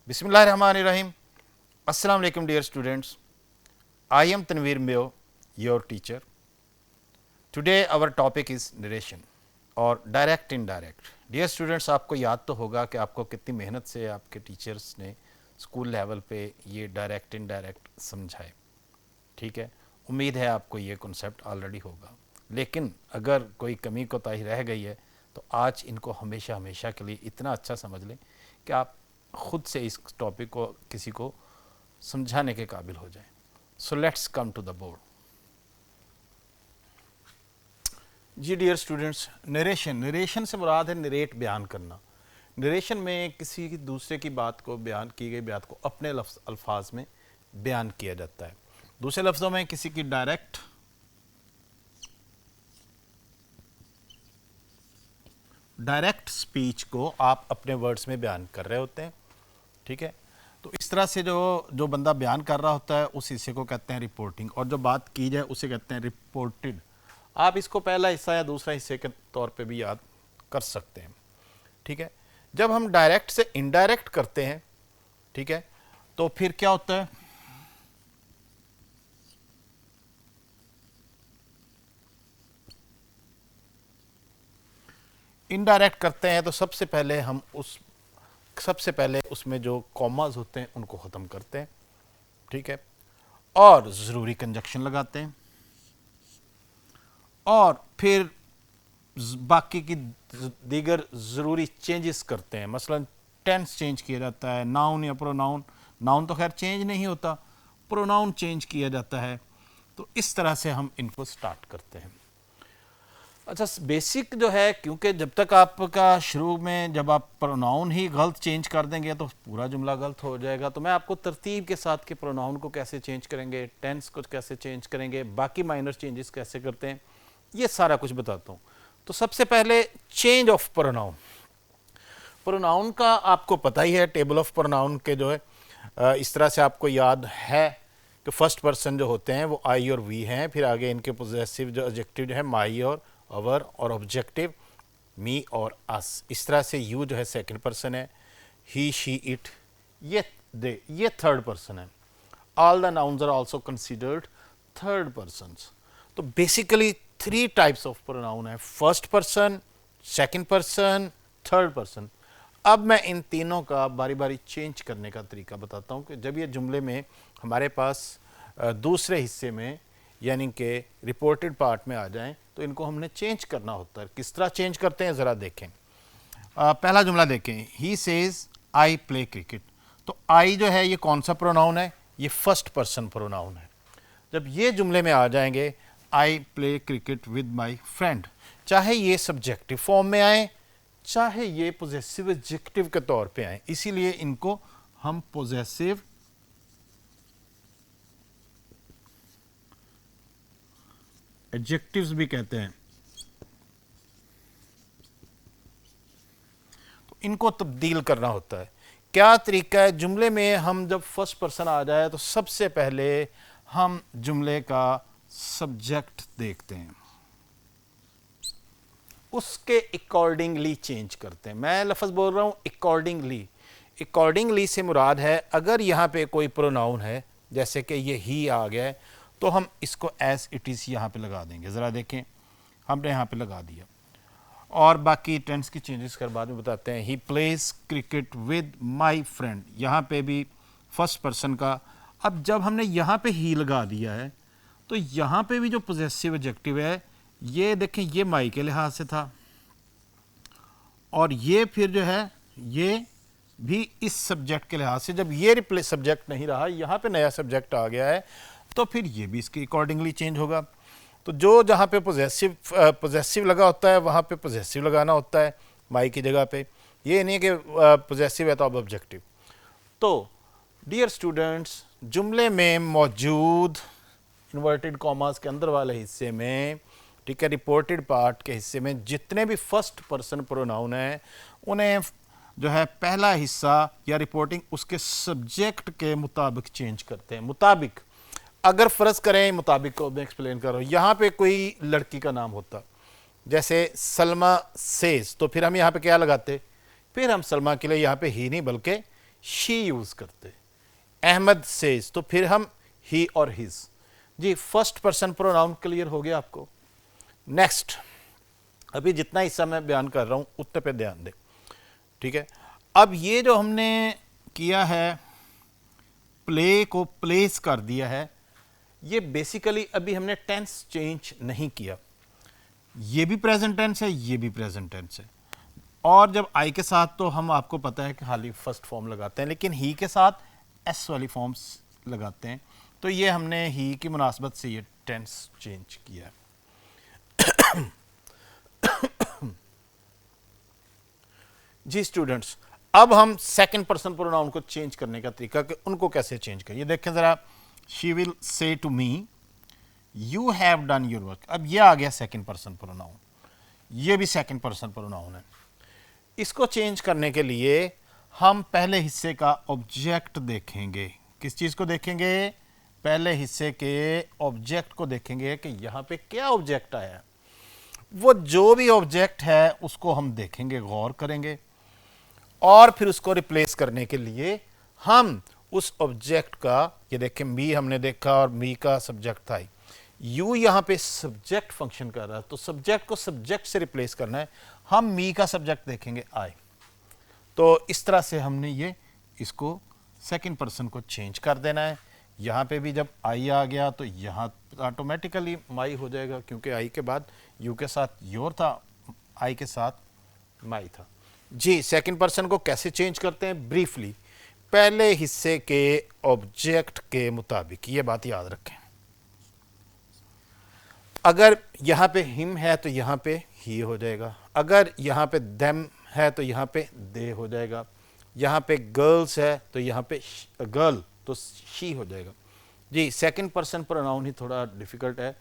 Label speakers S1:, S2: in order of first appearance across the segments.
S1: Bismillahirrahmanirrahim. Assalamu alaikum dear students. I am Tanveer Mayo, your teacher. Today our topic is narration और direct indirect. Dear students, आपको याद तो होगा कि आपको कितनी मेहनत से आपके टीचर्स ने स्कूल लेवल पे ये डायरेक्ट इनडायरेक्ट समझाए. ठीक है, उम्मीद है आपको ये कॉन्सेप्ट ऑलरेडी होगा, लेकिन अगर कोई कमी कोताही रह गई है तो आज इनको हमेशा हमेशा के लिए इतना अच्छा समझ लें कि आप ख़ुद से इस टॉपिक को किसी को समझाने के काबिल हो जाएं. So let's come to the board. जी डियर स्टूडेंट्स, नरेशन से मुराद है नरेट, बयान करना. नरेशन में किसी दूसरे की बात को, बयान की गई बात को अपने अल्फाज में बयान किया जाता है. दूसरे लफ्ज़ों में किसी की डायरेक्ट स्पीच को आप अपने वर्ड्स में बयान कर रहे होते हैं. ठीक है, तो इस तरह से जो बंदा बयान कर रहा होता है उस हिस्से को कहते हैं रिपोर्टिंग, और जो बात की जाए उसे कहते हैं रिपोर्टेड. आप इसको पहला हिस्सा या दूसरा हिस्से के तौर पे भी याद कर सकते हैं. ठीक है, जब हम डायरेक्ट से इनडायरेक्ट करते हैं, ठीक है, तो फिर क्या होता है, इनडायरेक्ट करते हैं तो सबसे पहले उसमें जो कॉमास होते हैं उनको ख़त्म करते हैं. ठीक है, और ज़रूरी कंजक्शन लगाते हैं, और फिर बाकी की दीगर ज़रूरी चेंजेस करते हैं. मसलन टेंस चेंज किया जाता है, नाउन या प्रोनाउन. नाउन तो खैर चेंज नहीं होता, प्रोनाउन चेंज किया जाता है. तो इस तरह से हम इनको स्टार्ट करते हैं. अच्छा, बेसिक जो है, क्योंकि जब तक आपका शुरू में जब आप प्रोनाउन ही गलत चेंज कर देंगे तो पूरा जुमला गलत हो जाएगा. तो मैं आपको तरतीब के साथ के प्रोनाउन को कैसे चेंज करेंगे, टेंस को कैसे चेंज करेंगे, बाकी माइनर चेंजेस कैसे करते हैं, ये सारा कुछ बताता हूँ. तो सबसे पहले चेंज ऑफ प्रोनाउन. प्रोनाउन का आपको पता ही है, टेबल ऑफ प्रोनाउन के जो है इस तरह से आपको याद है कि फर्स्ट पर्सन जो होते हैं वो आई और वी हैं. फिर आगे इनके पोजेसिव जो एडजेक्टिव जो है माई और अवर, और ऑब्जेक्टिव मी और अस. इस तरह से यू जो है सेकंड पर्सन है, ही शी इट ये दे ये थर्ड पर्सन है. All the nouns are also considered third persons. तो बेसिकली 3 टाइप्स ऑफ प्रोनाउन है, first person, second person, third person. अब मैं इन तीनों का बारी बारी चेंज करने का तरीका बताता हूँ कि जब ये जुमले में हमारे पास दूसरे हिस्से में यानी कि रिपोर्टेड पार्ट में आ जाएं तो इनको हमने चेंज करना होता है. किस तरह चेंज करते हैं ज़रा देखें. पहला जुमला देखें, he says I play cricket. तो आई जो है ये कौन सा प्रोनाउन है, ये फर्स्ट पर्सन प्रोनाउन है. जब ये जुमले में आ जाएंगे, I play cricket with my friend, चाहे ये सब्जेक्टिव फॉर्म में आए चाहे ये पोजेसिव एडजेक्टिव के तौर पे आए, इसीलिए इनको हम पोजेसिव एडजेक्टिव्स भी कहते हैं. तो इनको तब्दील करना होता है. क्या तरीका है, जुमले में हम जब फर्स्ट पर्सन आ जाए तो सबसे पहले हम जुमले का सब्जेक्ट देखते हैं, उसके अकॉर्डिंगली चेंज करते हैं. मैं लफ्ज़ बोल रहा हूँ अकॉर्डिंगली. अकॉर्डिंगली से मुराद है अगर यहाँ पे कोई प्रोनाउन है, जैसे कि ये ही आ गया है, तो हम इसको एज इट इज़ यहाँ पे लगा देंगे. ज़रा देखें, हमने यहाँ पे लगा दिया, और बाकी टेंस की चेंजेस कर बाद में बताते हैं. He plays cricket with my friend, यहाँ पे भी फर्स्ट पर्सन का. अब जब हमने यहाँ पे ही लगा दिया है तो यहाँ पे भी जो पोजेसिव एडजेक्टिव है, ये देखें, ये माई के लिहाज से था, और ये फिर जो है ये भी इस सब्जेक्ट के लिहाज से. जब ये रिप्लेस सब्जेक्ट नहीं रहा, यहाँ पे नया सब्जेक्ट आ गया है, तो फिर ये भी इसके अकॉर्डिंगली चेंज होगा. तो जो जहाँ पे पोजेसिव लगा होता है वहाँ पे पोजेसिव लगाना होता है माई की जगह पे. ये नहीं कि पोजेसिव है तो अब ऑब्जेक्टिव. तो डियर स्टूडेंट्स, जुमले में मौजूद इन्वर्टेड कॉमास के अंदर वाले हिस्से में, ठीक है, रिपोर्टेड पार्ट के हिस्से में जितने भी फर्स्ट पर्सन प्रोनाउन हैं उन्हें जो है पहला हिस्सा या रिपोर्टिंग उसके सब्जेक्ट के मुताबिक चेंज करते हैं. मुताबिक, अगर फ़र्ज़ करें, मुताबिक को मैं एक्सप्लेन कर रहा हूँ, यहाँ पे कोई लड़की का नाम होता, जैसे सलमा सेज, तो फिर हम यहाँ पे क्या लगाते, फिर हम सलमा के लिए यहाँ पे ही नहीं बल्कि शी यूज करते, अहमद सेज तो फिर हम ही और हिज। जी फर्स्ट पर्सन प्रोनाउन क्लियर हो गया आपको। नेक्स्ट, अभी जितना हिस्सा मैं बयान कर रहा हूं उतने पे ध्यान दें, ठीक है। अब ये जो हमने किया है, प्ले को प्लेस कर दिया है, ये बेसिकली अभी हमने टेंस चेंज नहीं किया। ये भी प्रेजेंट टेंस है, ये भी प्रेजेंट टेंस है। और जब आई के साथ तो हम आपको पता है कि खाली फर्स्ट फॉर्म लगाते हैं, लेकिन ही के साथ एस वाली फॉर्म्स लगाते हैं। तो ये हमने ही की मुनासबत से ये टेंस चेंज किया है। जी स्टूडेंट्स, अब हम सेकंड पर्सन प्रोनाउन को चेंज करने का तरीका कि उनको कैसे चेंज करें, ये देखें जरा। She will say to me you have done your work. अब ये आ गया सेकंड पर्सन प्रोनाउन, ये भी सेकंड पर्सन प्रोनाउन है। इसको चेंज करने के लिए हम पहले हिस्से का ऑब्जेक्ट देखेंगे। किस चीज को देखेंगे? पहले हिस्से के ऑब्जेक्ट को देखेंगे कि यहां पे क्या ऑब्जेक्ट आया है। वो जो भी ऑब्जेक्ट है उसको हम देखेंगे, गौर करेंगे, और फिर उसको रिप्लेस करने के लिए हम उस ऑब्जेक्ट का, ये देखें मी हमने देखा और मी का सब्जेक्ट था, यू यहां पे सब्जेक्ट फंक्शन कर रहा है, तो सब्जेक्ट को सब्जेक्ट से रिप्लेस करना है। हम मी का सब्जेक्ट देखेंगे आई। तो इस तरह से हमने ये इसको सेकंड पर्सन को चेंज कर देना है। यहां पे भी जब आई आ गया तो यहां ऑटोमेटिकली माई हो जाएगा, क्योंकि आई के बाद यू के साथ योर था, आई के साथ माई था। जी सेकंड पर्सन को कैसे चेंज करते हैं ब्रीफली, पहले हिस्से के ऑब्जेक्ट के मुताबिक, ये बात याद रखें। अगर यहां पे हिम है तो यहां पे ही हो जाएगा, अगर यहां पे देम है तो यहां पे दे हो जाएगा, यहां पे गर्ल्स है तो यहां पे गर्ल तो शी हो जाएगा। जी सेकंड पर्सन प्रोनाउन ही थोड़ा डिफिकल्ट है,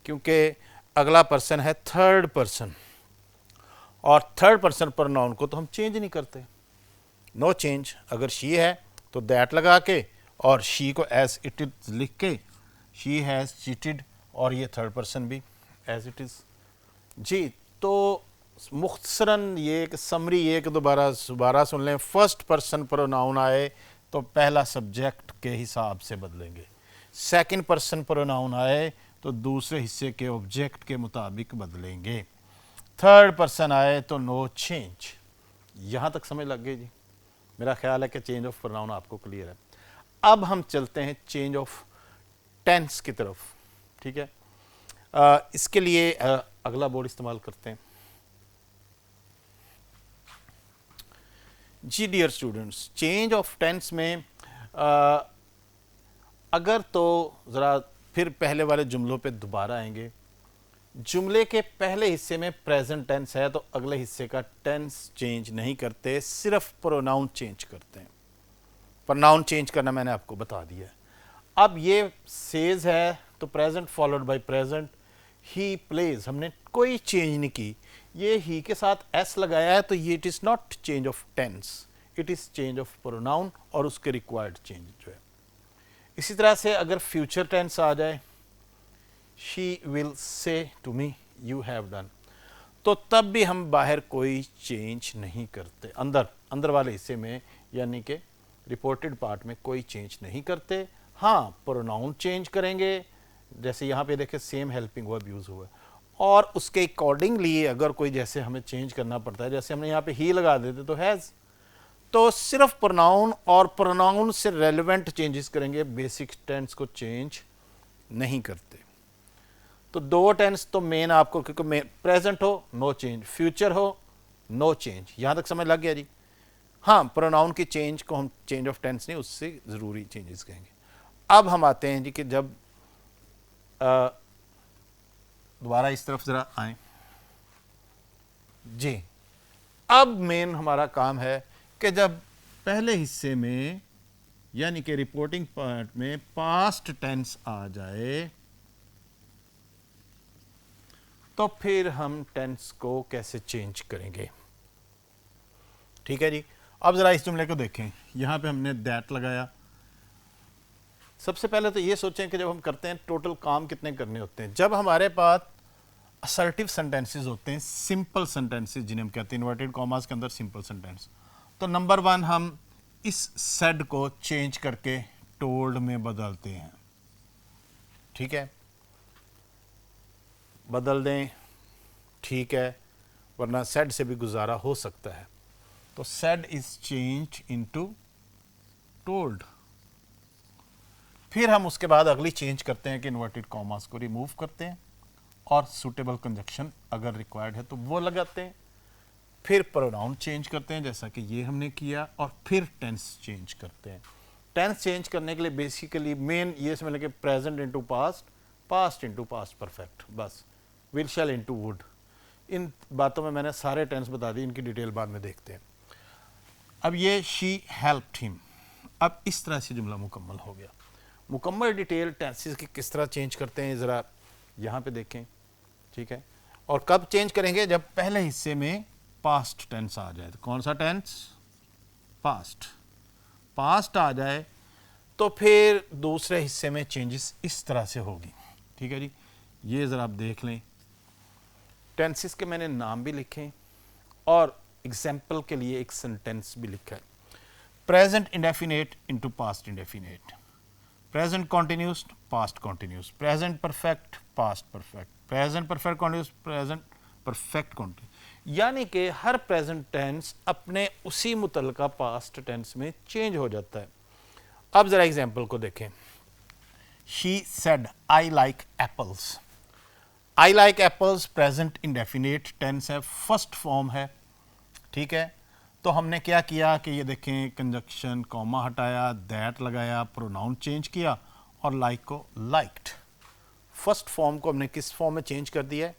S1: क्योंकि अगला पर्सन है थर्ड पर्सन, और थर्ड पर्सन प्रोनाउन को तो हम चेंज नहीं करते, नो चेंज। अगर शी है तो दैट लगा के और शी को एज इट इज लिख के, शी हैज चीटेड, और ये थर्ड पर्सन भी एज इट इज। जी तो मुख्तसरन ये एक समरी, ये कि दोबारा सुन लें। फर्स्ट पर्सन प्रोनाउन आए तो पहला सब्जेक्ट के हिसाब से बदलेंगे, सेकंड पर्सन प्रोनाउन आए तो दूसरे हिस्से के ऑब्जेक्ट के मुताबिक बदलेंगे, थर्ड पर्सन आए तो नो चेंज। यहां तक समझ लग गई जी? मेरा ख्याल है कि चेंज ऑफ प्रोनाउन आपको क्लियर है। अब हम चलते हैं चेंज ऑफ टेंस की तरफ, ठीक है। इसके लिए अगला बोर्ड इस्तेमाल करते हैं। जी dear students, change of tense में अगर तो ज़रा फिर पहले वाले जुमलों पे दोबारा आएंगे। जुमले के पहले हिस्से में प्रेजेंट टेंस है तो अगले हिस्से का टेंस चेंज नहीं करते, सिर्फ प्रोनाउन चेंज करते हैं। प्रोनाउन चेंज करना मैंने आपको बता दिया है। अब ये सेज है तो present followed by present, he plays हमने कोई चेंज नहीं की, ये ही के साथ एस लगाया है तो ये it is not change of tense, it is change of pronoun और उसके रिक्वायर्ड चेंज जो है। इसी तरह से अगर फ्यूचर टेंस आ जाए, she will say to me you have done, तो तब भी हम बाहर कोई चेंज नहीं करते, अंदर वाले हिस्से में यानी कि रिपोर्टेड पार्ट में कोई चेंज नहीं करते। हाँ प्रोनाउन चेंज करेंगे, जैसे यहाँ पे देखें सेम हेल्पिंग वर्ब यूज हुआ है, और उसके अकॉर्डिंगली अगर कोई जैसे हमें चेंज करना पड़ता है, जैसे हमने यहाँ पे ही लगा देते तो हैज़, तो सिर्फ प्रोनाउन और प्रोनाउन से रेलेवेंट चेंजेस करेंगे, बेसिक टेंस को चेंज नहीं करते। तो दो टेंस तो मेन आपको, क्योंकि प्रेजेंट हो नो चेंज, फ्यूचर हो नो चेंज, यहां तक समझ लग गया जी। हाँ प्रोनाउन की चेंज को हम चेंज ऑफ टेंस नहीं, उससे जरूरी चेंजेस कहेंगे। अब हम आते हैं जी कि जब दोबारा इस तरफ जरा आए जी, अब मेन हमारा काम है कि जब पहले हिस्से में यानी कि रिपोर्टिंग पार्ट में पास्ट टेंस आ जाए तो फिर हम टेंस को कैसे चेंज करेंगे, ठीक है जी। अब जरा इस जुमले को देखें, यहां पे हमने दैट लगाया। सबसे पहले तो ये सोचें कि जब हम करते हैं टोटल काम कितने करने होते हैं। जब हमारे पास असर्टिव सेंटेंसेस होते हैं, सिंपल सेंटेंसेस जिन्हें हम कहते हैं इन्वर्टेड कॉमास के अंदर सिंपल सेंटेंस, तो नंबर वन हम इस सेड को चेंज करके टोल्ड में बदलते हैं, ठीक है, बदल दें, ठीक है, वरना सेड से भी गुजारा हो सकता है। तो said is change into told. फिर हम उसके बाद अगली चेंज करते हैं कि इन्वर्टेड कॉमास को रिमूव करते हैं और सुटेबल कंजक्शन अगर रिक्वायर्ड है तो वो लगाते हैं। फिर प्रोनाउन चेंज करते हैं जैसा कि ये हमने किया, और फिर टेंस चेंज करते हैं। टेंस चेंज करने के लिए बेसिकली मेन ये समझ लें कि present into past, past into past perfect, बस विल शैल इनटू वुड। इन बातों में मैंने सारे टेंस बता दी, इनकी डिटेल बाद में देखते हैं। अब ये शी हेल्प्ड हिम, अब इस तरह से जुमला मुकम्मल हो गया। मुकम्मल डिटेल टेंसेस की किस तरह चेंज करते हैं ज़रा यहाँ पे देखें, ठीक है। और कब चेंज करेंगे, जब पहले हिस्से में पास्ट टेंस आ जाए। तो कौन सा टेंस, पास्ट, पास्ट आ जाए तो फिर दूसरे हिस्से में चेंजेस इस तरह से होगी, ठीक है जी। ये ज़रा आप देख लें, टेंसेस के मैंने नाम भी लिखे और एग्जाम्पल के लिए एक सेंटेंस भी लिखा है। Present indefinite into past indefinite, present continuous past continuous, present perfect past perfect, present perfect continuous, present perfect continuous. यानी कि हर प्रेजेंट टेंस अपने उसी मुतलका पास्ट टेंस में चेंज हो जाता है। अब जरा एग्जाम्पल को देखें। She said I like apples, I like apples present indefinite tense है, फर्स्ट फॉर्म है, ठीक है। तो हमने क्या किया कि ये देखें, कंजक्शन कॉमा हटाया, दैट लगाया, प्रोनाउन चेंज किया और लाइक को लाइक्ड। फर्स्ट फॉर्म को हमने किस फॉर्म में चेंज कर दिया है,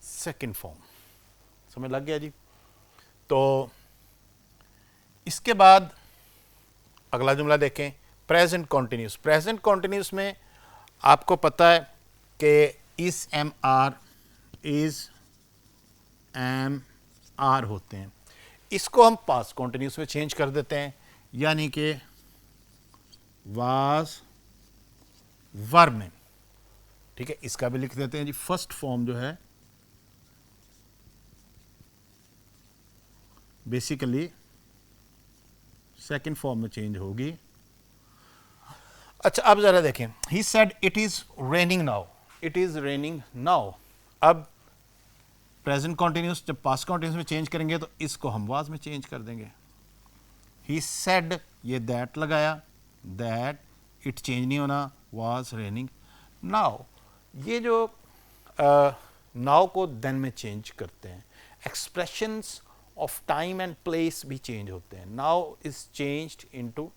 S1: सेकंड फॉर्म। समझ लग गया जी। तो इसके बाद अगला जुमला देखें, प्रेजेंट कॉन्टिन्यूस। प्रेजेंट कॉन्टिन्यूस में आपको पता है कि is am are, is am are होते हैं, इसको हम पास्ट कॉन्टिन्यूस में चेंज कर देते हैं, यानी कि वाज वर में, ठीक है। इसका भी लिख देते हैं जी, फर्स्ट फॉर्म जो है बेसिकली सेकंड फॉर्म में चेंज होगी। अच्छा, अब जरा देखें, he said it is raining now, it is raining now. अब प्रेजेंट कॉन्टिन्यूस जब पास्ट कॉन्टिन्यूस में चेंज करेंगे तो इसको हम वाज में चेंज कर देंगे। ही सेड, ये दैट लगाया, दैट, इट चेंज नहीं होना, वाज रेनिंग नाउ। ये जो नाउ को देन में चेंज करते हैं, expressions of time and place भी चेंज होते हैं। Now is changed into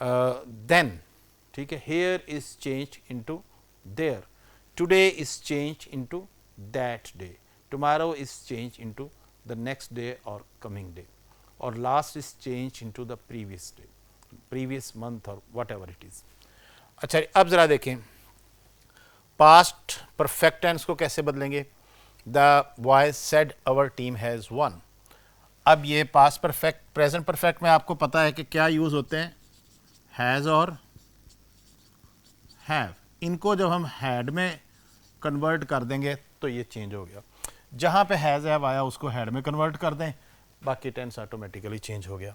S1: then, ठीक है। Here is changed into there, today is changed into that day, tomorrow is changed into the next day or coming day, or last is changed into the previous day, previous month or whatever it is. अच्छा, अब ज़रा देखें past perfect tense को कैसे बदलेंगे। The boys said our team has won. अब ये past perfect, present perfect में आपको पता है कि क्या यूज़ होते हैं, हैज़ और हैव। इनको जब हम हैड में कन्वर्ट कर देंगे तो ये चेंज हो गया। जहाँ पे हैज़ हैव आया उसको हैड में कन्वर्ट कर दें, बाकी टेंस ऑटोमेटिकली चेंज हो गया।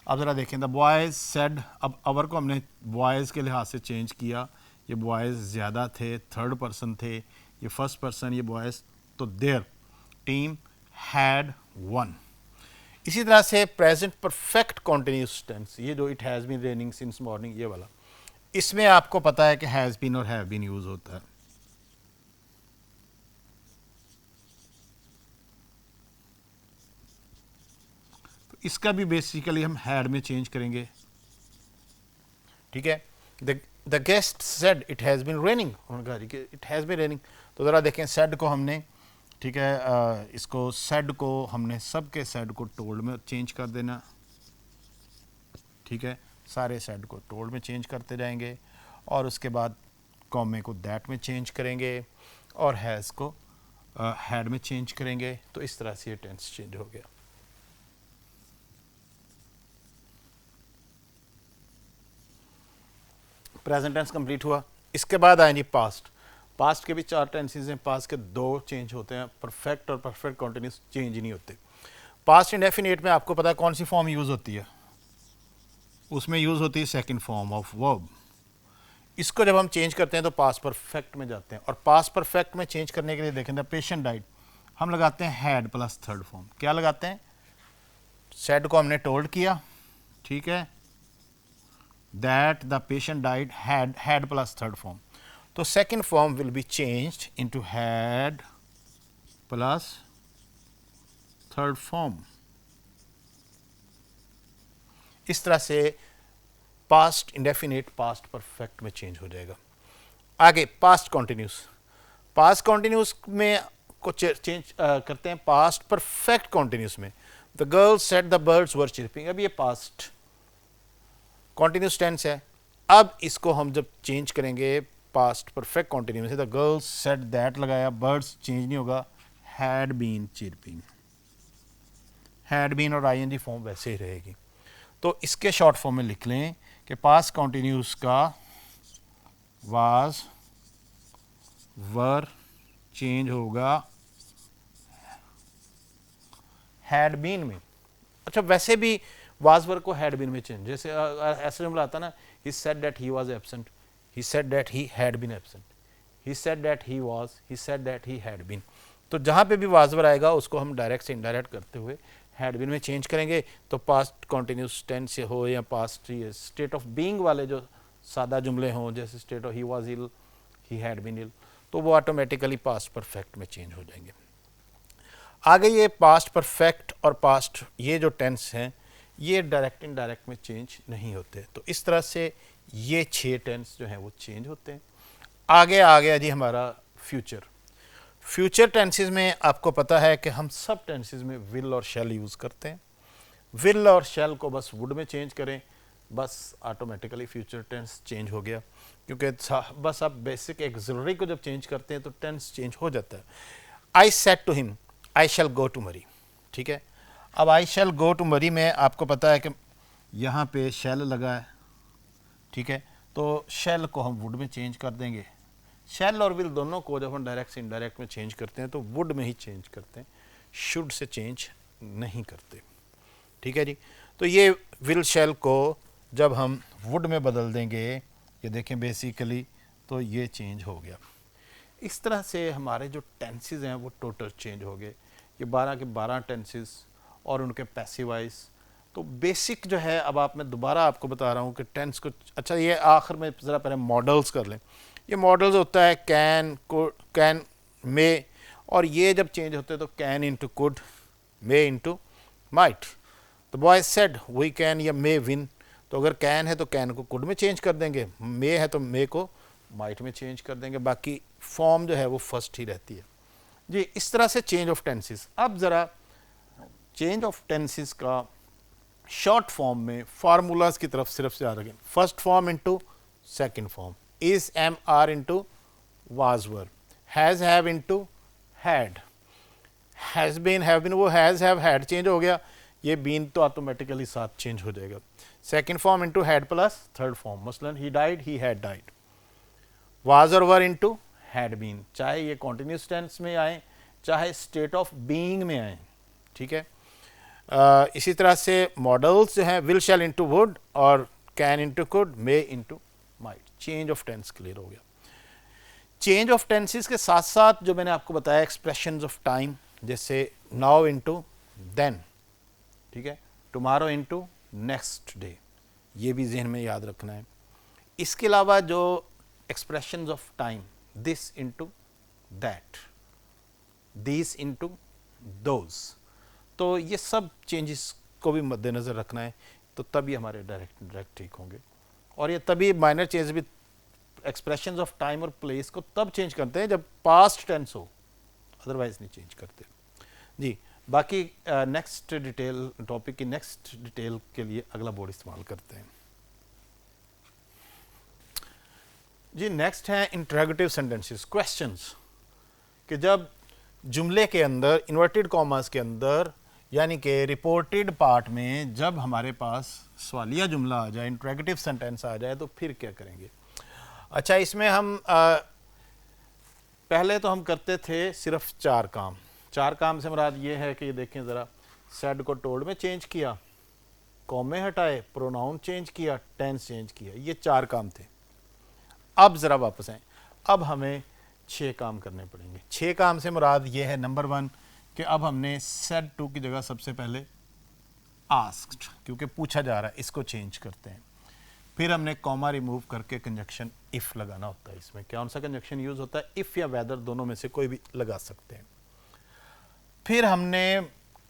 S1: अब ज़रा देखें, द बॉयज़ सेड, अब अवर को हमने बॉयज़ के लिहाज से चेंज किया, ये बॉयज़ ज़्यादा थे, थर्ड पर्सन थे, ये फर्स्ट पर्सन, ये बॉयज़, तो देयर टीम हैड वन। इसी तरह से प्रेजेंट परफेक्ट कॉन्टिन्यूस टेंस, ये जो it has been raining since morning, ये वाला, इसमें आपको पता है कि हैज़ बीन और हैव बीन यूज़ होता है। इसका भी बेसिकली हम हैड में चेंज करेंगे, ठीक है। The guest said it has been raining, उन्होंने कहा कि इट हैज़ बीन रेनिंग। तो ज़रा देखें, सेड को हमने, ठीक है, इसको सेड को हमने सब के सेड को टोल्ड में चेंज कर देना, ठीक है। सारे सेड को टोल्ड में चेंज करते जाएंगे और उसके बाद कॉमे को दैट में चेंज करेंगे और हैज़ को हैड में चेंज करेंगे। तो इस तरह से ये टेंस चेंज हो गया। प्रेजेंट टेंस कंप्लीट हुआ। इसके बाद आएंगे पास्ट। पास्ट के भी चार टेंसेस हैं, पास्ट के दो चेंज होते हैं, परफेक्ट और परफेक्ट कॉन्टिन्यूस चेंज नहीं होते। पास्ट इंडेफिनेट में आपको पता है कौन सी फॉर्म यूज़ होती है, उसमें यूज़ होती है सेकंड फॉर्म ऑफ वर्ब। इसको जब हम चेंज करते हैं तो पास्ट परफेक्ट में जाते हैं, और पास्ट परफेक्ट में चेंज करने के लिए देखें द पेशेंट डाइड, हम लगाते हैं हैड प्लस थर्ड फॉर्म। क्या लगाते हैं? सेड को हमने टोल्ड किया, ठीक है, that the patient died, had plus third form, तो second form will be changed into had plus third form. इस तरह से पास्ट इंडेफिनिट पास्ट परफेक्ट में चेंज हो जाएगा। आगे पास्ट कॉन्टिन्यूस, पास्ट कॉन्टिन्यूस में को चेंज करते हैं पास्ट परफेक्ट कॉन्टिन्यूस में। The girls said the birds were chirping, अब ये पास्ट कॉन्टिन्यूस टेंस है। अब इसको हम जब चेंज करेंगे पास्ट परफेक्ट कॉन्टिन्यूस से, द गर्ल्स सेड दैट लगाया, बर्ड्स चेंज नहीं होगा, had been chirping, had been और आईएनजी फॉर्म वैसे ही रहेगी। तो इसके शॉर्ट फॉर्म में लिख लें कि पास्ट कॉन्टिन्यूस का वाज वर चेंज होगा हैड बीन में। अच्छा, वैसे भी वाज वर को हैड बीन में चेंज, जैसे ऐसे जुमला आता ना, he said that he was absent, he said that he had been absent, he said that he was, he said that he had been. तो जहाँ पे भी वाज वर आएगा उसको हम डायरेक्ट से इनडायरेक्ट करते हुए हैड बीन में चेंज करेंगे। तो पास्ट कॉन्टिन्यूस टेंस हो या पास्ट स्टेट ऑफ बीइंग वाले जो सादा जुमले हों, जैसे state of he was ill, he had been ill, तो वो ऑटोमेटिकली पास्ट परफेक्ट में चेंज हो जाएंगे। आगे ये पास्ट परफेक्ट और पास्ट ये जो टेंस हैं ये डायरेक्ट इनडायरेक्ट में चेंज नहीं होते। तो इस तरह से ये 6 टेंस जो हैं वो चेंज होते हैं। आगे आ गया जी हमारा फ्यूचर। फ्यूचर टेंसेस में आपको पता है कि हम सब टेंसेस में विल और शैल यूज़ करते हैं। विल और शैल को बस वुड में चेंज करें, बस ऑटोमेटिकली फ्यूचर टेंस चेंज हो गया, क्योंकि बस आप बेसिक एक्सिलरी को जब चेंज करते हैं तो टेंस चेंज हो जाता है। I said to him I shall go to Murree, ठीक है। अब आई शैल गो टू मरी में आपको पता है कि यहाँ पे शैल लगा है, ठीक है, तो शैल को हम वुड में चेंज कर देंगे। शैल और विल दोनों को जब हम डायरेक्ट से इनडायरेक्ट में चेंज करते हैं तो वुड में ही चेंज करते हैं, शुड से चेंज नहीं करते, ठीक है जी। तो ये विल शैल को जब हम वुड में बदल देंगे, ये देखें बेसिकली, तो ये चेंज हो गया। इस तरह से हमारे जो टेंसेस हैं वो टोटल चेंज हो गए, ये 12 के 12 टेंसेस और उनके पैसिव वॉइस। तो बेसिक जो है, अब आप मैं दोबारा आपको बता रहा हूँ कि टेंस को, अच्छा ये आखिर में ज़रा पहले मॉडल्स कर लें। ये मॉडल्स होता है कैन, कैन, मे, और ये जब चेंज होते हैं तो can into could, may into might. The boy said we can या मे विन, तो अगर कैन है तो कैन को कुड में चेंज कर देंगे, मे है तो मे को माइट में चेंज कर देंगे, बाकी फॉर्म जो है वो फर्स्ट ही रहती है जी। इस तरह से चेंज ऑफ टेंसेस। अब ज़रा चेंज ऑफ टेंसेस का शॉर्ट फॉर्म में फार्मूलाज की तरफ सिर्फ से याद रखें। First form into second form, is am are into was were, has have into had, has been have been, वो हैज़ हैव हैड चेंज हो गया, ये बीन तो ऑटोमेटिकली साथ चेंज हो जाएगा। Second form into had plus third form, मसलन he died, he had died. Was और वर इंटू हैड बीन, चाहे ये कॉन्टिन्यूस टेंस में आए चाहे स्टेट ऑफ बीइंग में आए, ठीक है। इसी तरह से मॉडल्स जो हैं, विल शैल इंटू वुड और can into could, may into might. Change of tense clear हो गया। चेंज ऑफ टेंसेस के साथ साथ जो मैंने आपको बताया एक्सप्रेशंस ऑफ टाइम, जैसे नाउ इंटू देन, ठीक है, टुमारो इंटू नेक्स्ट डे, ये भी जहन में याद रखना है। इसके अलावा जो expressions of time, this into that, this into those, तो ये सब चेंजेस को भी मद्देनज़र रखना है, तो तभी हमारे डायरेक्ट ठीक होंगे। और ये तभी माइनर चेंज भी एक्सप्रेशंस ऑफ टाइम और प्लेस को तब चेंज करते हैं जब पास्ट टेंस हो, अदरवाइज नहीं चेंज करते जी। बाकी नेक्स्ट डिटेल टॉपिक की नेक्स्ट डिटेल के लिए अगला बोर्ड इस्तेमाल करते हैं जी। नेक्स्ट है इंटरोगेटिव सेंटेंसेस, क्वेश्चंस, कि जब जुमले के अंदर इन्वर्टेड कॉमास के अंदर यानी कि रिपोर्टेड पार्ट में जब हमारे पास सवालिया जुमला आ जाए, इंटरोगेटिव सेंटेंस आ जाए, तो फिर क्या करेंगे। अच्छा, इसमें हम पहले तो हम करते थे सिर्फ 4 काम। 4 काम से मुराद ये है कि देखें ज़रा, सेड को टोल्ड में चेंज किया, कॉमे हटाए, प्रोनाउन चेंज किया, टेंस चेंज किया। ये 4 काम थे। अब ज़रा वापस आए, अब हमें 6 काम करने पड़ेंगे। 6 काम से मुराद ये है, नंबर 1 कि अब हमने सेड टू की जगह सबसे पहले आस्क्ड, क्योंकि पूछा जा रहा है, इसको चेंज करते हैं। फिर हमने कॉमा रिमूव करके कंजक्शन इफ़ लगाना होता है। इसमें कौन सा कंजक्शन यूज़ होता है? इफ़ या वेदर, दोनों में से कोई भी लगा सकते हैं। फिर हमने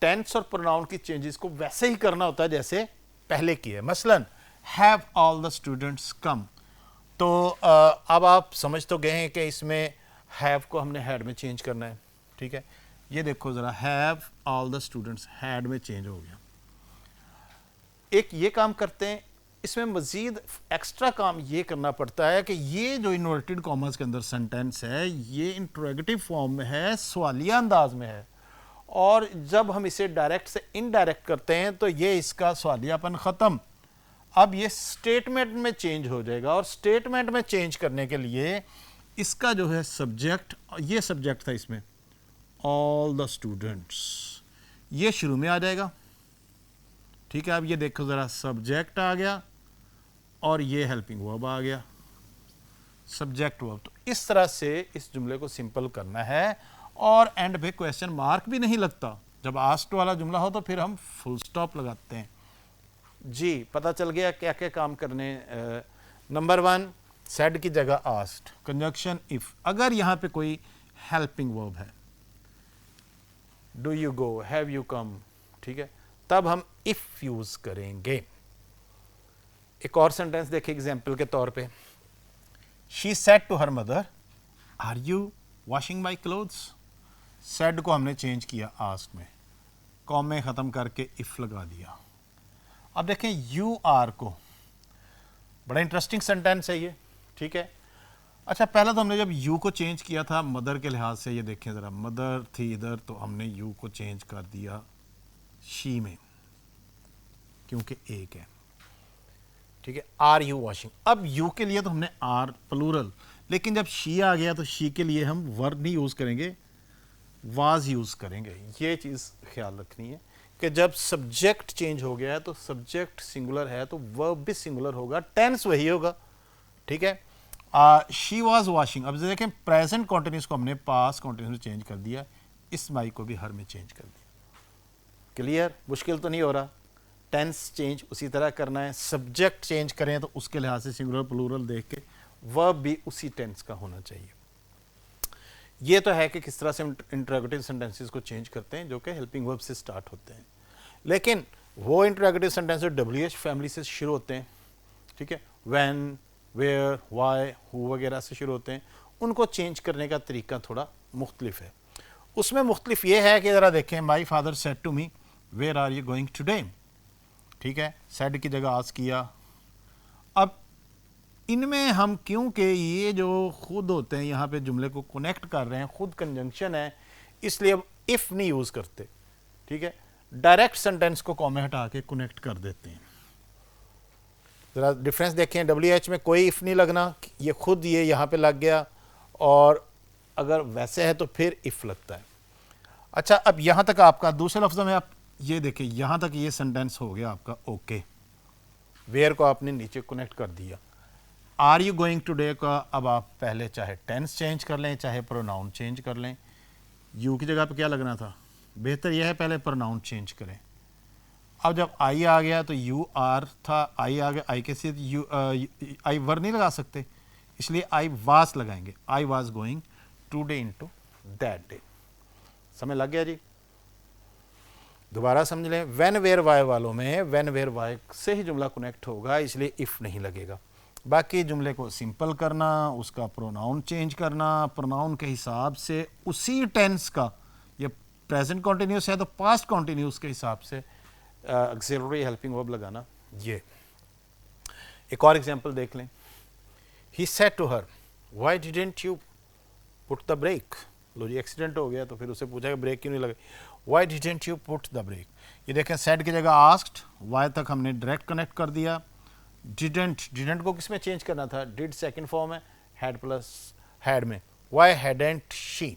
S1: टेंस और प्रोनाउन की चेंजेस को वैसे ही करना होता है जैसे पहले किए। मसलन हैव ऑल द स्टूडेंट्स कम, तो अब आप समझ तो गए हैं कि इसमें हैव को हमने हैड में चेंज करना है। ठीक है, ये देखो ज़रा, have all the students had में चेंज हो गया। एक ये काम करते हैं, इसमें मज़ीद एक्स्ट्रा काम ये करना पड़ता है कि ये जो इन्वर्टेड कॉमर्स के अंदर सेंटेंस है, ये इंट्रोगेटिव फॉर्म में है, सवालिया अंदाज में है, और जब हम इसे डायरेक्ट से इनडायरेक्ट करते हैं तो ये इसका सवालियापन ख़त्म। अब ये स्टेटमेंट में चेंज हो जाएगा, और स्टेटमेंट में चेंज करने के लिए इसका जो है सब्जेक्ट, ये सब्जेक्ट था इसमें, ऑल द स्टूडेंट्स, ये शुरू में आ जाएगा। ठीक है, अब ये देखो ज़रा, सब्जेक्ट आ गया और ये हेल्पिंग वर्ब आ गया, सब्जेक्ट वर्ब। तो इस तरह से इस जुमले को सिंपल करना है, और एंड पे क्वेश्चन मार्क भी नहीं लगता। जब आस्क्ड वाला जुमला हो तो फिर हम फुल स्टॉप लगाते हैं। जी, पता चल गया क्या क्या काम करने। नंबर 1, सेड की जगह आस्क्ड, कंजक्शन इफ। अगर यहाँ पे कोई हेल्पिंग वर्ब है, do you go, have you come, ठीक है, तब हम इफ यूज करेंगे। एक और सेंटेंस देखें एग्जाम्पल के तौर पे, she said to her mother, are you washing my clothes. Said को हमने चेंज किया आस्क में, कॉमे ख़त्म करके इफ लगा दिया। अब देखें यू आर को, बड़ा इंटरेस्टिंग सेंटेंस है ये। ठीक है, अच्छा, पहला तो हमने जब यू को चेंज किया था मदर के लिहाज से, ये देखें ज़रा, मदर थी इधर, तो हमने यू को चेंज कर दिया शी में, क्योंकि एक है। ठीक है, आर यू वॉशिंग। अब यू के लिए तो हमने आर प्लूरल, लेकिन जब शी आ गया तो शी के लिए हम वर्ब नहीं यूज़ करेंगे, वाज यूज़ करेंगे। ये चीज़ ख्याल रखनी है कि जब सब्जेक्ट चेंज हो गया है तो सब्जेक्ट सिंगुलर है तो वर्ब भी सिंगुलर होगा, टेंस वही होगा। ठीक है, शी वाज वॉशिंग। अब देखें, प्रेजेंट कॉन्टिन्यूस को हमने पास्ट कॉन्टिन्यूस में चेंज कर दिया, इस माई को भी हर में चेंज कर दिया। क्लियर? मुश्किल तो नहीं हो रहा। टेंस चेंज उसी तरह करना है, सब्जेक्ट चेंज करें तो उसके लिहाज से सिंगुलर प्लूरल देख के वर्ब भी उसी टेंस का होना चाहिए। ये तो है कि किस तरह से हम इंटरोगेटिव सेंटेंसेस को चेंज करते हैं जो कि हेल्पिंग वर्ब से स्टार्ट होते हैं, लेकिन वो इंटरोगेटिव सेंटेंसेस WH फैमिली से शुरू होते हैं। ठीक है, व्हेन, वेयर, व्हाई, हु वगैरह से शुरू होते हैं, उनको चेंज करने का तरीका थोड़ा मुख्तलिफ है। उसमें मुख्तलिफ ये है कि ज़रा देखें, my father said to me where are you going today. ठीक है, सेड की जगह आस्क किया। अब इनमें हम, क्योंकि ये जो खुद होते हैं यहाँ पे जुमले को कनेक्ट कर रहे हैं, खुद कंजंक्शन है, इसलिए अब इफ़ नहीं यूज़ करते। ठीक है, डायरेक्ट सेंटेंस को कॉमे हटा के कनेक्ट कर देते हैं। ज़रा डिफरेंस देखें, WH में कोई इफ़ नहीं लगना, ये खुद ये यहाँ पे लग गया, और अगर वैसे है तो फिर इफ़ लगता है। अच्छा, अब यहाँ तक आपका, दूसरे लफ्ज़ों में आप ये देखें, यहाँ तक ये सेंटेंस हो गया आपका ओके। वेयर को आपने नीचे कनेक्ट कर दिया। आर यू गोइंग टुडे का अब आप पहले चाहे टेंस चेंज कर लें, चाहे प्रोनाउन चेंज कर लें। यू की जगह पे क्या लगना था? बेहतर यह है पहले प्रोनाउन चेंज करें। अब जब आई आ गया तो यू आर था, आई आ गया, आई के साथ यू आई वर नहीं लगा सकते, इसलिए आई वाज लगाएंगे। I was going today into that day. समझ लग गया जी? दोबारा समझ लें, व्हेन वेयर वाई वालों में व्हेन वेयर वाई से ही जुमला कनेक्ट होगा, इसलिए इफ़ नहीं लगेगा। बाकी जुमले को सिंपल करना, उसका प्रोनाउन चेंज करना, प्रोनाउन के हिसाब से उसी टेंस का, ये प्रेजेंट कॉन्टिन्यूस है तो पास्ट कॉन्टिन्यूस के हिसाब से ऑक्सिलरी हेल्पिंग वर्ब लगाना। ये एक और एग्जांपल देख लें, he said to her why didn't you put the brake. लो जी, एक्सीडेंट हो गया तो फिर उसे पूछा कि ब्रेक क्यों नहीं लगे, why didn't you put the brake. ये देखें, सेड की जगह आस्क्ड, व्हाई तक हमने डायरेक्ट कनेक्ट कर दिया। डिडंट को किस में चेंज करना था? डिड सेकंड फॉर्म है, हैड प्लस हैड में, व्हाई हैडंट शी,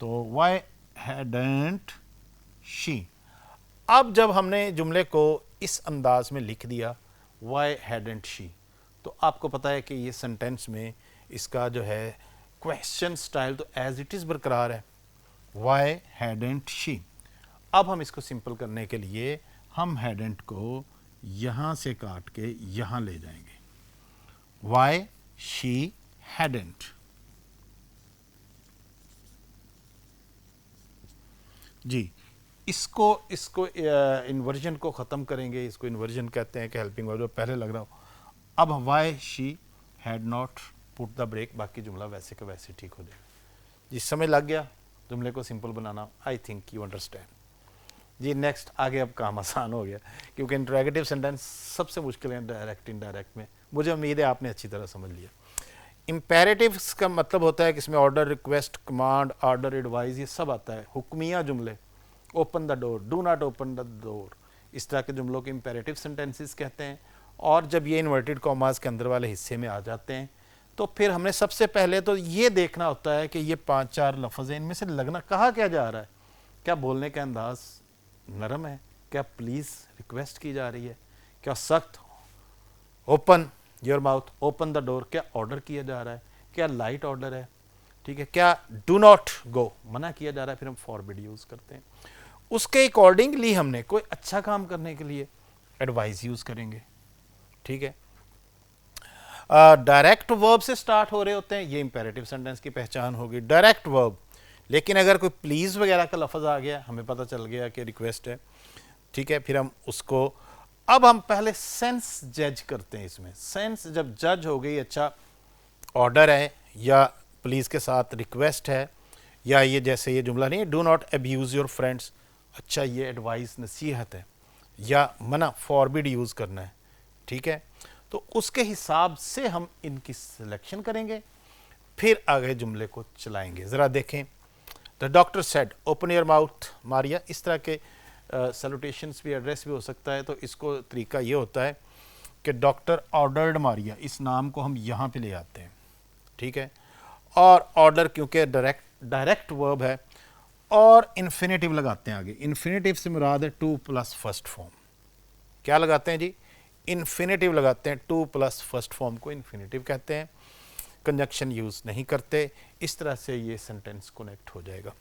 S1: तो व्हाई हैडंट शी। अब जब हमने जुमले को इस अंदाज में लिख दिया वाई हैडेंट शी, तो आपको पता है कि ये सेंटेंस में इसका जो है क्वेश्चन स्टाइल तो एज इट इज़ बरकरार है, वाई हैडेंट शी। अब हम इसको सिंपल करने के लिए हम हैडेंट को यहाँ से काट के यहाँ ले जाएंगे, वाई शी हैडेंट। जी, इसको इन्वर्जन को ख़त्म करेंगे, इसको इन्वर्जन कहते हैं कि हेल्पिंग वर्ब जो पहले लग रहा हो। अब why she had not put the brake, बाकी जुमला वैसे का वैसे ठीक हो जाएगा। जी समझ लग गया जुमले को सिंपल बनाना, आई थिंक यू अंडरस्टैंड। जी नेक्स्ट, आगे अब काम आसान हो गया क्योंकि इंटरोगेटिव सेंटेंस सबसे मुश्किल है डायरेक्ट इनडायरेक्ट में। मुझे उम्मीद है आपने अच्छी तरह समझ लिया। इम्पेरेटिव्स का मतलब होता है कि इसमें order, request, command, order, advice ये सब आता है। हुक्मिया जुमले, open the door, do not open the door, इस तरह के जुमलों के इम्पेरेटिव सेंटेंसेस कहते हैं। और जब ये इन्वर्टेड कॉमास के अंदर वाले हिस्से में आ जाते हैं तो फिर हमने सबसे पहले तो ये देखना होता है कि ये 5-4 लफ्ज़ हैं, इनमें से लगना कहा क्या जा रहा है, क्या बोलने का अंदाज नरम है, क्या प्लीज़ रिक्वेस्ट की जा रही है, क्या सख्त open your mouth, open the door क्या ऑर्डर किया जा रहा है, क्या लाइट ऑर्डर है, ठीक है, क्या डू नॉट गो मना किया जा रहा है, फिर हम फॉरबिड यूज़ करते हैं। उसके अकॉर्डिंगली हमने कोई अच्छा काम करने के लिए एडवाइस यूज़ करेंगे, ठीक है। डायरेक्ट वर्ब से स्टार्ट हो रहे होते हैं, ये इंपेरेटिव सेंटेंस की पहचान होगी, डायरेक्ट वर्ब। लेकिन अगर कोई प्लीज़ वगैरह का लफ्ज़ आ गया, हमें पता चल गया कि रिक्वेस्ट है, ठीक है, फिर हम उसको, अब हम पहले सेंस जज करते हैं। इसमें सेंस जब जज हो गई, अच्छा ऑर्डर है या प्लीज़ के साथ रिक्वेस्ट है, या ये जैसे ये जुमला नहीं है do not abuse your friends, अच्छा ये एडवाइस नसीहत है या मना फॉरबिड यूज़ करना है, ठीक है। तो उसके हिसाब से हम इनकी सिलेक्शन करेंगे, फिर आगे जुमले को चलाएंगे। ज़रा देखें, the doctor said open your mouth Maria, इस तरह के सैल्यूटेशंस भी, एड्रेस भी हो सकता है। तो इसको तरीका ये होता है कि डॉक्टर ऑर्डर्ड मारिया, इस नाम को हम यहाँ पे ले आते हैं, ठीक है। और ऑर्डर क्योंकि डायरेक्ट वर्ब है, और इन्फिनेटिव लगाते हैं आगे। इन्फिनेटिव से मुराद है टू प्लस फर्स्ट फॉर्म। क्या लगाते हैं जी? इन्फिनेटिव लगाते हैं। टू प्लस फर्स्ट फॉर्म को इन्फिनेटिव कहते हैं। कंजक्शन यूज़ नहीं करते। इस तरह से ये सेंटेंस कनेक्ट हो जाएगा।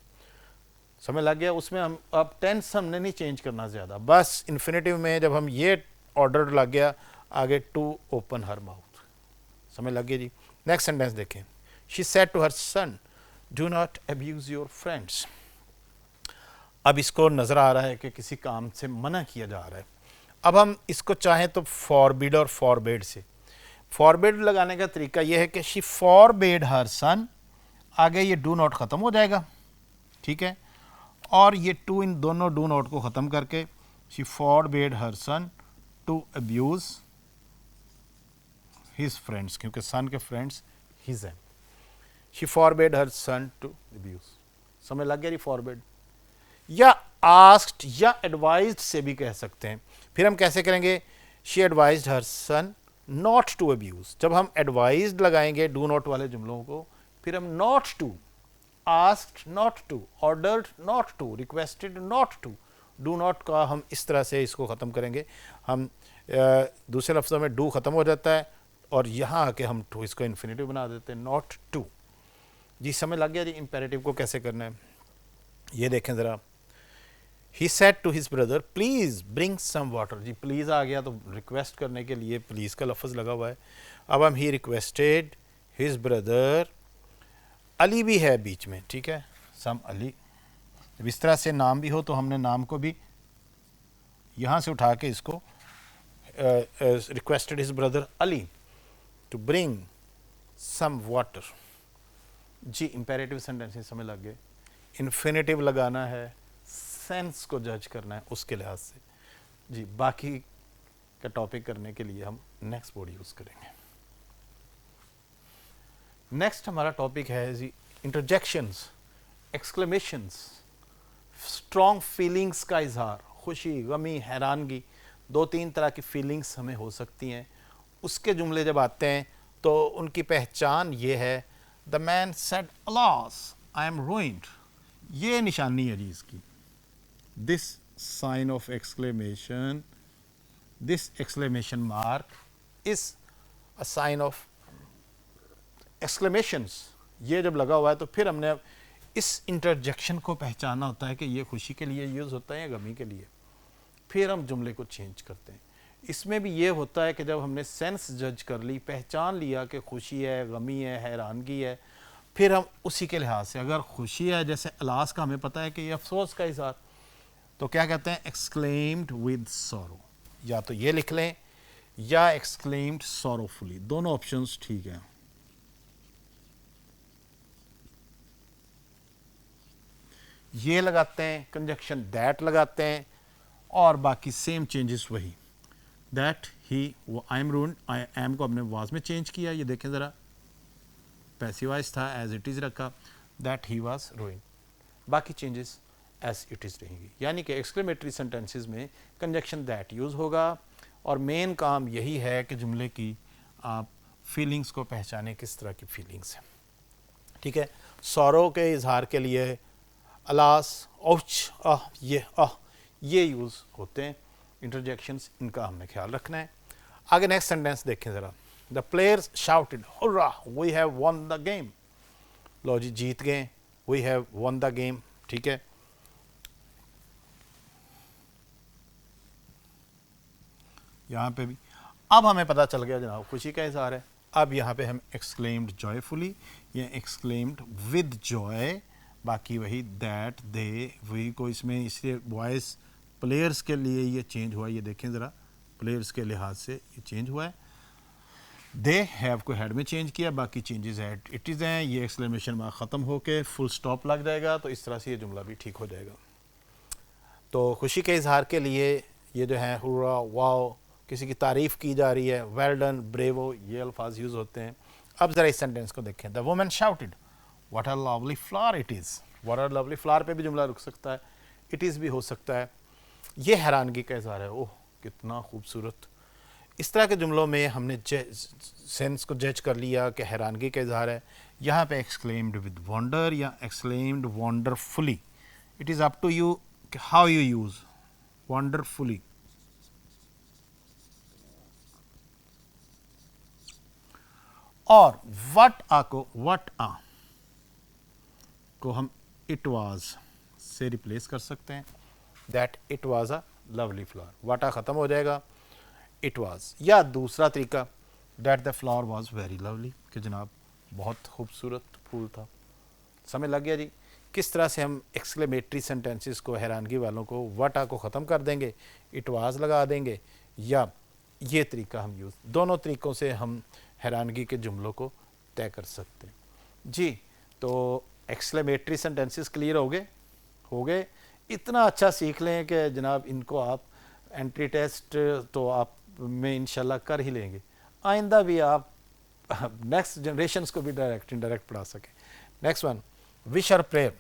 S1: समझ लग गया? उसमें हम अब टेंस हमने नहीं चेंज करना ज़्यादा, बस इन्फिनेटिव में जब हम ये ऑर्डर लग गया, आगे टू ओपन हर माउथ। समझ लग गया जी? नेक्स्ट सेंटेंस देखें। She said to her son do not abuse your friends. अब इसको नज़र आ रहा है कि किसी काम से मना किया जा रहा है। अब हम इसको चाहें तो फॉरबिड और फॉरबेड से, फॉरबिड लगाने का तरीका यह है कि शी फॉरबेड हर सन, आगे ये डू नॉट ख़त्म हो जाएगा, ठीक है। और ये टू, इन दोनों डू नॉट को ख़त्म करके she forbade her son to abuse his friends, क्योंकि सन के फ्रेंड्स हिज हैं। She forbade her son to abuse. समझ लग गया जी? फॉरबेड या आस्क्ड या एडवाइज्ड से भी कह सकते हैं। फिर हम कैसे करेंगे? She advised her son not to abuse. जब हम एडवाइज्ड लगाएंगे डू नॉट वाले जुमलों को, फिर हम not to, asked not to, ordered not to, requested not to, do not का हम इस तरह से इसको ख़त्म करेंगे। हम दूसरे लफ्ज़ों में डू ख़त्म हो जाता है और यहाँ आके हम टू इसको इन्फिनेटिव बना देते हैं, नॉट टू। जी समझ लग गया जी इंपेरेटिव को कैसे करना है? ये देखें ज़रा। He said to his brother, please bring some water। जी प्लीज़ आ गया तो रिक्वेस्ट करने के लिए प्लीज़ का लफ्ज़ लगा हुआ है। अब हम he requested his brother, Ali भी है बीच में, ठीक है, सम अली। जब इस तरह से नाम भी हो तो हमने नाम को भी यहाँ से उठा के इसको requested his brother Ali to bring some water. जी इंपेरेटिव सेंटेंस समझ लग गए। इन्फिनेटिव लगाना है, सेंस को जज करना है उसके लिहाज से। जी बाकी का टॉपिक करने के लिए हम नेक्स्ट वर्ड यूज़ करेंगे। नेक्स्ट हमारा टॉपिक है जी इंटरजेक्शंस, एक्सक्लेमेशंस, स्ट्रॉन्ग फीलिंग्स का इजहार, खुशी, गमी, हैरानगी, 2-3 तरह की फीलिंग्स हमें हो सकती हैं। उसके जुमले जब आते हैं तो उनकी पहचान ये है, the man said alas I am ruined, ये निशानी है जी इसकी। This sign of exclamation this exclamation mark is a sign of exclamations. ये जब लगा हुआ है तो फिर हमने इस इंटरजेक्शन को पहचाना होता है कि ये खुशी के लिए यूज़ होता है या गमी के लिए, फिर हम जुमले को चेंज करते हैं। इसमें भी ये होता है कि जब हमने सेंस जज कर ली, पहचान लिया कि खुशी है, गमी है, हैरानगी है, फिर हम उसी के लिहाज से, अगर खुशी है जैसे अलास का हमें पता है कि ये अफसोस का इज़हार, तो क्या कहते हैं, एक्सक्लेम्ड विद सॉरो। या तो ये लिख लें या एक्सक्लेम्ड सॉरोफुली, दोनों ऑप्शंस ठीक हैं। ये लगाते हैं, कंजक्शन दैट लगाते हैं, और बाकी सेम चेंजेस वही। दैट ही, वो आई एम रूइंड, आई एम को हमने वाज में चेंज किया, ये देखें ज़रा, पैसिवाइज था, एज इट इज़ रखा, दैट ही वाज रूइंड, बाकी चेंजेस एज इट इज़ रहेंगी। यानी कि एक्सक्लेमेटरी सेंटेंसेस में कंजक्शन दैट यूज़ होगा, और मेन काम यही है कि जुमले की आप फीलिंग्स को पहचाने, किस तरह की फीलिंग्स हैं। ठीक है, सौरों के इजहार के लिए अलास, औच, ये यूज़ होते हैं इंटरजेक्शंस, इनका हमने ख्याल रखना है। आगे नेक्स्ट सेंटेंस देखें ज़रा। The players shouted hurrah we have won the game. लो जी, जीत गए, we have won the game. ठीक है, यहाँ पे भी अब हमें पता चल गया जनाब खुशी का इजहार है। अब यहाँ पे हम एक्सक्लेम्ड जॉयफुली या एक्सक्लेम्ड विद जॉय, बाकी वही दैट, दे, वही को इसमें इसलिए वॉइस प्लेयर्स के लिए ये चेंज हुआ, ये देखें ज़रा, प्लेयर्स के लिहाज से ये चेंज हुआ है। दे हैव को हैड में चेंज किया, बाकी चेंजेस एट इट इज़ हैं। ये एक्सक्लेमेशन मार्क ख़त्म होके फुल स्टॉप लग जाएगा, तो इस तरह से ये जुमला भी ठीक हो जाएगा। तो खुशी के इजहार के लिए ये जो है हुर्रा, वाओ, किसी की तारीफ़ की जा रही है, वेल डन, ब्रेवो, ये अल्फाज यूज़ होते हैं। अब ज़रा इस सेंटेंस को देखें। The woman shouted what a lovely flower it is. What a lovely flower पे भी जुमला रुक सकता है, इट इज़ भी हो सकता है। ये हैरानगी का इजहार है, ओह कितना खूबसूरत। इस तरह के जुमलों में हमने सेंस को जज कर लिया कि हैरानगी का इजहार है। यहाँ पे एक्सक्लेम्ड विद वंडर या exclaimed wonderfully, it is up to you how you use wonderfully. और वट आ को हम इट वाज से रिप्लेस कर सकते हैं, that it was a lovely flower. What a ख़त्म हो जाएगा, इट वाज। या दूसरा तरीका, that the flower was very lovely, कि जनाब बहुत खूबसूरत फूल था। समझ लग गया जी किस तरह से हम एक्सक्लेमेटरी सेंटेंसेस को, हैरानगी वालों को, वाटा को ख़त्म कर देंगे, इट वाज लगा देंगे, या ये तरीका हम यूज़, दोनों तरीक़ों से हम हैरानगी के जुमलों को तय कर सकते हैं जी। तो एक्सक्लेमेटरी सेंटेंसेस क्लियर हो गए। इतना अच्छा सीख लें कि जनाब इनको आप एंट्री टेस्ट तो आप में इंशाल्लाह कर ही लेंगे, आइंदा भी आप नेक्स्ट जनरेशन्स को भी डायरेक्ट इनडायरेक्ट पढ़ा सकें। नेक्स्ट वन, विश और प्रेयर।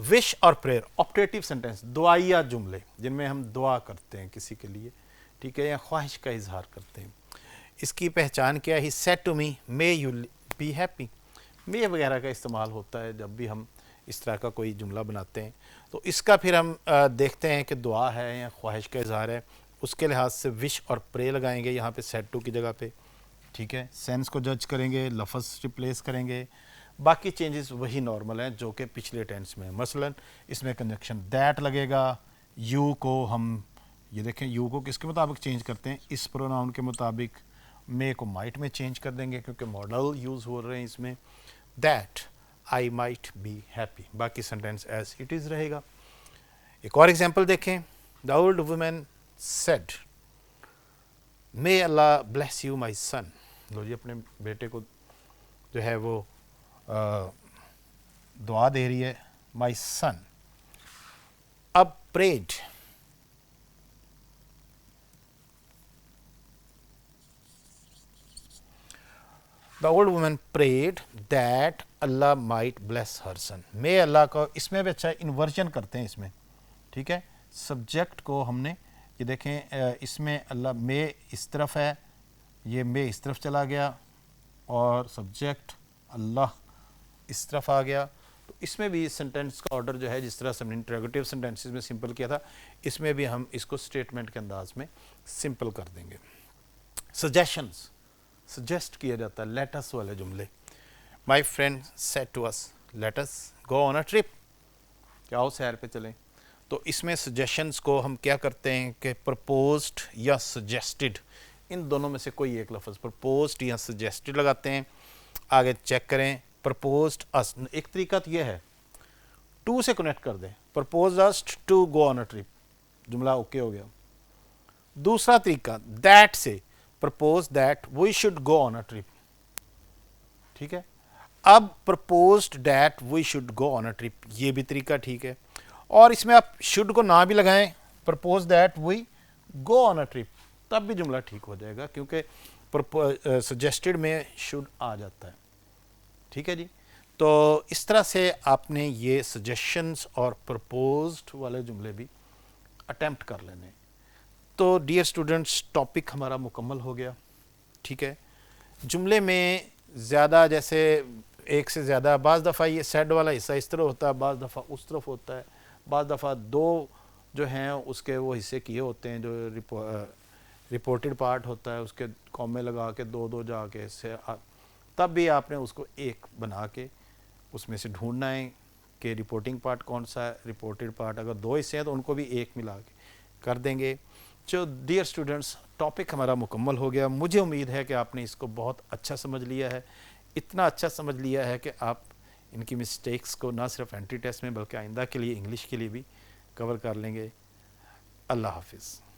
S1: विश और प्रेयर ऑप्टेटिव सेंटेंस, दुआइया जुमले जिनमें हम दुआ करते हैं किसी के लिए, ठीक है, या ख्वाहिश का इजहार करते हैं। इसकी पहचान क्या है? He said to me may you be happy. May वगैरह का इस्तेमाल होता है जब भी हम इस तरह का कोई जुमला बनाते हैं। तो इसका फिर हम देखते हैं कि दुआ है या ख्वाहिश का इजहार है, उसके लिहाज से विश और प्रे लगाएंगे यहाँ पे सेड टू की जगह पे, ठीक है। सेंस को जज करेंगे, लफ्ज़ रिप्लेस करेंगे, बाकी चेंजेस वही नॉर्मल हैं जो कि पिछले टेंस में है। मसलन इसमें कंजक्शन दैट लगेगा, यू को हम ये देखें, यू को किसके मुताबिक चेंज करते हैं, इस प्रोनाउन के मुताबिक। मे को माइट में चेंज कर देंगे क्योंकि मॉडल यूज़ हो रहे हैं इसमें। That I might be happy, बाकी सेंटेंस एज इट इज़ रहेगा। एक और एग्जांपल देखें। The old women said may Allah bless you my son. लो जी, अपने बेटे को जो है वो दुआ दे रही है, माई सन। अब prayed, the old woman prayed that Allah might bless her son. May Allah को इसमें भी अच्छा इन्वर्जन करते हैं इसमें, ठीक है। सब्जेक्ट को हमने ये देखें, इसमें अल्लाह मे इस तरफ है, ये मे इस तरफ चला गया, और सब्जेक्ट अल्लाह इस तरफ आ गया। तो इसमें भी सेंटेंस का ऑर्डर जो है, जिस तरह से हमने इंटरोगेटिव सेंटेंसेस में सिंपल किया था, इसमें भी हम इसको स्टेटमेंट के अंदाज में सिंपल कर देंगे। सजेशंस, सजेस्ट किया जाता है, लेट अस वाले जुमले। My friend said to us let us go on a trip, क्या हो सैर पे चलें। तो इसमें सजेशंस को हम क्या करते हैं कि प्रपोज्ड या सजेस्टेड, इन दोनों में से कोई एक लफ्ज़ प्रपोज्ड या सजेस्टेड लगाते हैं। आगे चेक करें, प्रपोज्ड अस, एक तरीका तो यह है टू से कनेक्ट कर दें, propose us to go on a trip, जुमला ओके हो गया। दूसरा तरीका दैट से, propose that we should go on a trip, ठीक है। अब proposed that we should go on a trip, ये भी तरीका ठीक है। और इसमें आप शुड को ना भी लगाएं, propose that we go on a trip, तब भी जुमला ठीक हो जाएगा, क्योंकि सजेस्टेड में शुड आ जाता है, ठीक है जी। तो इस तरह से आपने ये सजेशंस और प्रपोज्ड वाले जुमले भी अटेम्प्ट कर लेने। तो डियर स्टूडेंट्स, टॉपिक हमारा मुकम्मल हो गया, ठीक है। जुमले में ज़्यादा, जैसे एक से ज़्यादा, बाज़ दफ़ा ये सेड वाला हिस्सा इस तरफ होता है, बाज़ दफ़ा उस तरफ होता है, बाज़ दफ़ा दो जो हैं उसके वो हिस्से किए होते हैं, जो रिपोर्टेड पार्ट होता है उसके कॉमे लगा के दो दो जाके से, तब भी आपने उसको एक बना के उसमें से ढूंढना है कि रिपोर्टिंग पार्ट कौन सा है, रिपोर्टेड पार्ट अगर दो हिस्से हैं तो उनको भी एक मिला के कर देंगे। जो डियर स्टूडेंट्स, टॉपिक हमारा मुकम्मल हो गया। मुझे उम्मीद है कि आपने इसको बहुत अच्छा समझ लिया है, इतना अच्छा समझ लिया है कि आप इनकी मिस्टेक्स को ना सिर्फ एंट्री टेस्ट में बल्कि आइंदा के लिए इंग्लिश के लिए भी कवर कर लेंगे। अल्लाह हाफिज़।